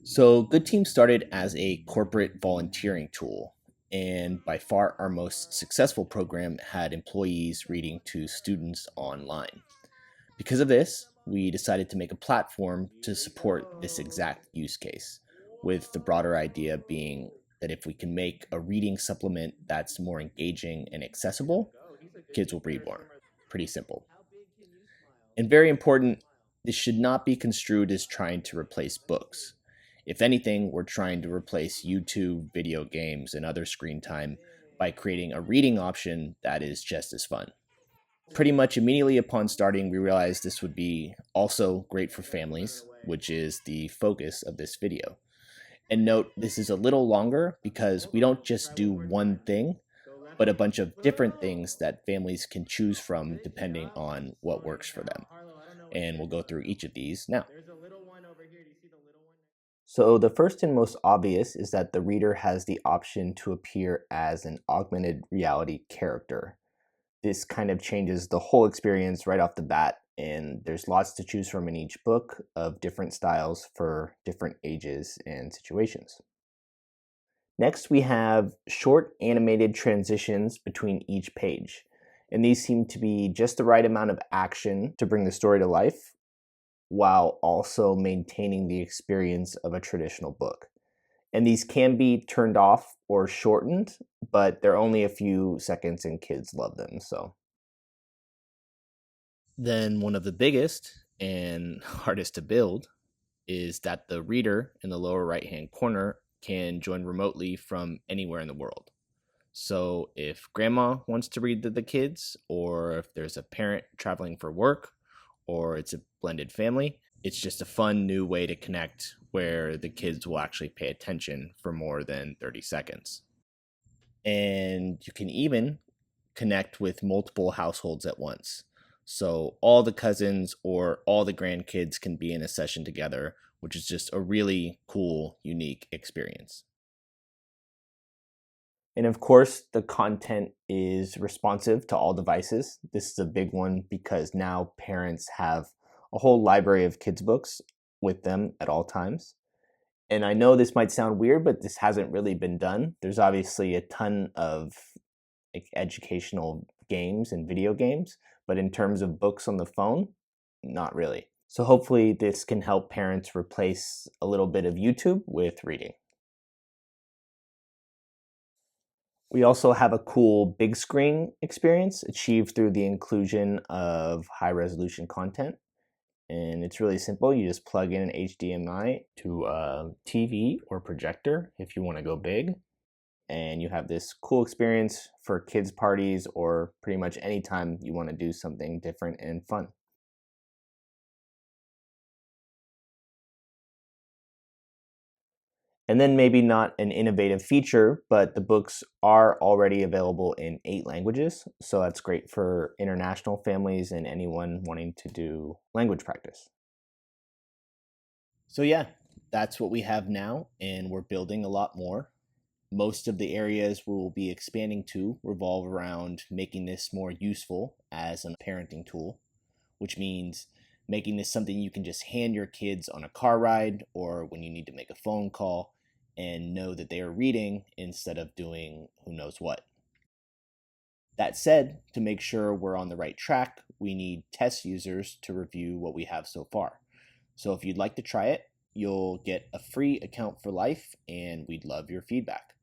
So, GoodTeam started as a corporate volunteering tool, and by far our most successful program had employees reading to students online. Because of this, we decided to make a platform to support this exact use case, with the broader idea being that if we can make a reading supplement that's more engaging and accessible, kids will read more. Pretty simple. And very important, this should not be construed as trying to replace books. If anything, we're trying to replace YouTube, video games, and other screen time by creating a reading option that is just as fun. Pretty much immediately upon starting, we realized this would be also great for families, which is the focus of this video. And note, this is a little longer because we don't just do one thing, but a bunch of different things that families can choose from depending on what works for them. And we'll go through each of these now. So the first and most obvious is that the reader has the option to appear as an augmented reality character. This kind of changes the whole experience right off the bat, and there's lots to choose from in each book of different styles for different ages and situations. Next, we have short animated transitions between each page, and these seem to be just the right amount of action to bring the story to life while also maintaining the experience of a traditional book. And these can be turned off or shortened, but they're only a few seconds and kids love them. So then one of the biggest and hardest to build is that the reader in the lower right hand corner can join remotely from anywhere in the world. So if grandma wants to read to the kids, or if there's a parent traveling for work, or it's a blended family, it's just a fun new way to connect where the kids will actually pay attention for more than 30 seconds. And you can even connect with multiple households at once. So all the cousins or all the grandkids can be in a session together, which is just a really cool, unique experience. And of course, the content is responsive to all devices. This is a big one because now parents have a whole library of kids' books with them at all times. And I know this might sound weird, but this hasn't really been done. There's obviously a ton of educational games and video games, but in terms of books on the phone, not really. So hopefully this can help parents replace a little bit of YouTube with reading. We also have a cool big screen experience achieved through the inclusion of high resolution content. And it's really simple. You just plug in an HDMI to a TV or projector if you want to go big. And you have this cool experience for kids' parties or pretty much anytime you want to do something different and fun. And then maybe not an innovative feature, but the books are already available in 8 languages. So that's great for international families and anyone wanting to do language practice. So yeah, that's what we have now, and we're building a lot more. Most of the areas we will be expanding to revolve around making this more useful as a parenting tool, which means making this something you can just hand your kids on a car ride or when you need to make a phone call and know that they are reading instead of doing who knows what. That said, to make sure we're on the right track, we need test users to review what we have so far. So if you'd like to try it, you'll get a free account for life, and we'd love your feedback.